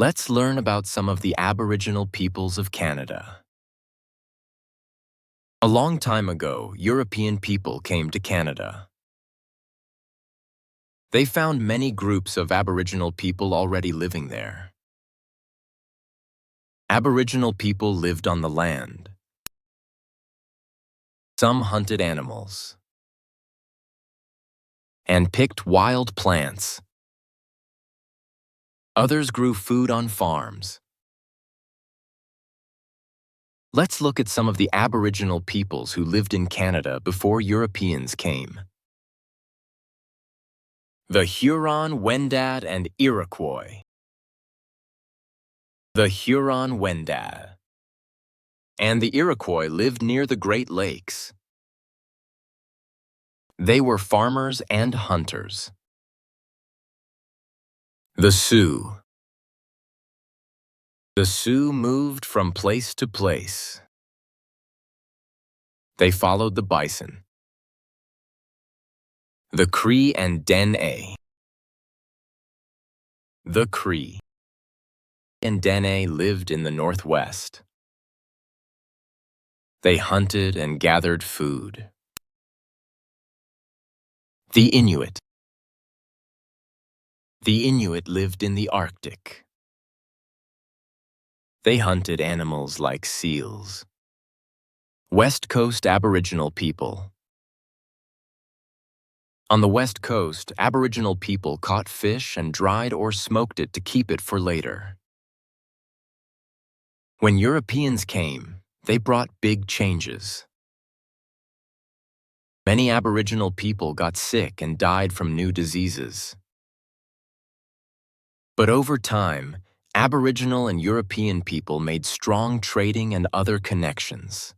Let's learn about some of the Aboriginal peoples of Canada. A long time ago, European people came to Canada. They found many groups of Aboriginal people already living there. Aboriginal people lived on the land. Some hunted animals and picked wild plants. Others grew food on farms. Let's look at some of the Aboriginal peoples who lived in Canada before Europeans came. The Huron-Wendat and Iroquois. The Huron-Wendat and the Iroquois lived near the Great Lakes. They were farmers and hunters. The Sioux. The Sioux moved from place to place. They followed the bison. The Cree and Dene. The Cree and Dene lived in the Northwest. They hunted and gathered food. The Inuit. The Inuit lived in the Arctic. They hunted animals like seals. West Coast Aboriginal people. On the West Coast, Aboriginal people caught fish and dried or smoked it to keep it for later. When Europeans came, they brought big changes. Many Aboriginal people got sick and died from new diseases. But over time, Aboriginal and European people made strong trading and other connections.